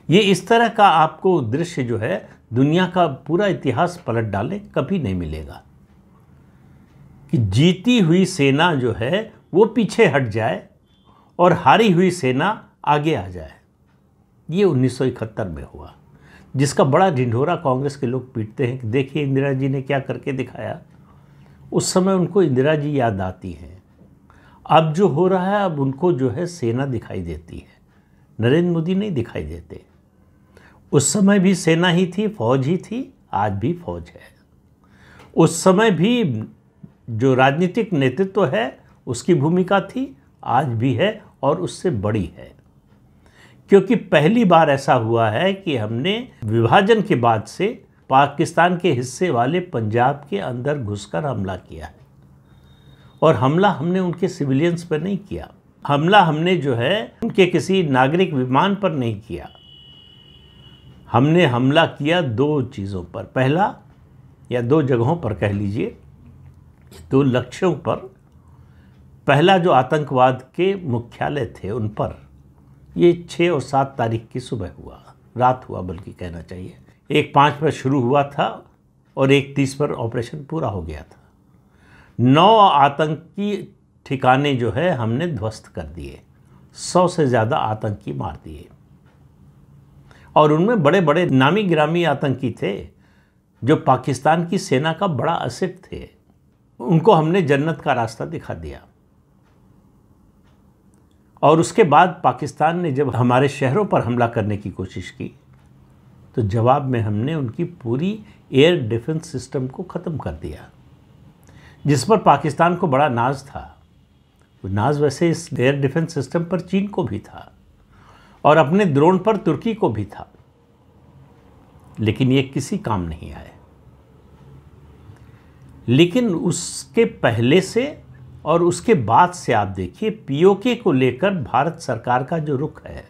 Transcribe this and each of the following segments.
ये इस तरह का आपको दृश्य जो है दुनिया का पूरा इतिहास पलट डाले कभी नहीं मिलेगा कि जीती हुई सेना जो है वो पीछे हट जाए और हारी हुई सेना आगे आ जाए। ये 1971 में हुआ, जिसका बड़ा ढिंढोरा कांग्रेस के लोग पीटते हैं कि देखिए इंदिरा जी ने क्या करके दिखाया। उस समय उनको इंदिरा जी याद आती हैं। अब जो हो रहा है, अब उनको जो है सेना दिखाई देती है, नरेंद्र मोदी नहीं दिखाई देते। उस समय भी सेना ही थी, फौज ही थी, आज भी फौज है। उस समय भी जो राजनीतिक नेतृत्व है उसकी भूमिका थी, आज भी है और उससे बड़ी है। क्योंकि पहली बार ऐसा हुआ है कि हमने विभाजन के बाद से पाकिस्तान के हिस्से वाले पंजाब के अंदर घुसकर हमला किया है। और हमला हमने उनके सिविलियंस पर नहीं किया, हमला हमने जो है उनके किसी नागरिक विमान पर नहीं किया। हमने हमला किया दो चीज़ों पर, पहला या दो जगहों पर कह लीजिए, दो लक्ष्यों पर। पहला जो आतंकवाद के मुख्यालय थे उन पर, ये 6 और 7 तारीख की सुबह हुआ, रात हुआ बल्कि कहना चाहिए। एक 5 पर शुरू हुआ था और एक 30 पर ऑपरेशन पूरा हो गया था। 9 आतंकी ठिकाने जो है हमने ध्वस्त कर दिए, 100 से ज़्यादा आतंकी मार दिए। और उनमें बड़े बड़े नामी गिरामी आतंकी थे जो पाकिस्तान की सेना का बड़ा असेट थे। उनको हमने जन्नत का रास्ता दिखा दिया। और उसके बाद पाकिस्तान ने जब हमारे शहरों पर हमला करने की कोशिश की तो जवाब में हमने उनकी पूरी एयर डिफेंस सिस्टम को ख़त्म कर दिया, जिस पर पाकिस्तान को बड़ा नाज था। नाज वैसे इस एयर डिफेंस सिस्टम पर चीन को भी था और अपने ड्रोन पर तुर्की को भी था, लेकिन ये किसी काम नहीं आए। लेकिन उसके पहले से और उसके बाद से आप देखिए पीओके को लेकर भारत सरकार का जो रुख है,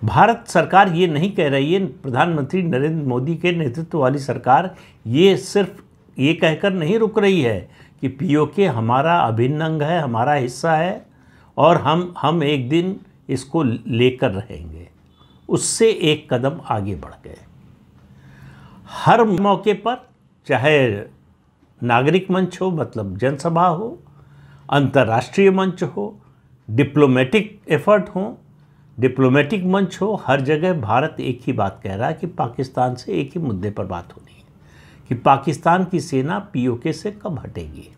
भारत सरकार ये नहीं कह रही है, प्रधानमंत्री नरेंद्र मोदी के नेतृत्व वाली सरकार ये सिर्फ ये कहकर नहीं रुक रही है कि पीओके हमारा अभिन्न अंग है, हमारा हिस्सा है और हम एक दिन इसको लेकर रहेंगे। उससे एक कदम आगे बढ़ गए। हर मौके पर, चाहे नागरिक मंच हो मतलब जनसभा हो, अंतर्राष्ट्रीय मंच हो, डिप्लोमेटिक एफर्ट हो, डिप्लोमेटिक मंच हो, हर जगह भारत एक ही बात कह रहा है कि पाकिस्तान से एक ही मुद्दे पर बात होनी है कि पाकिस्तान की सेना पीओके से कब हटेगी।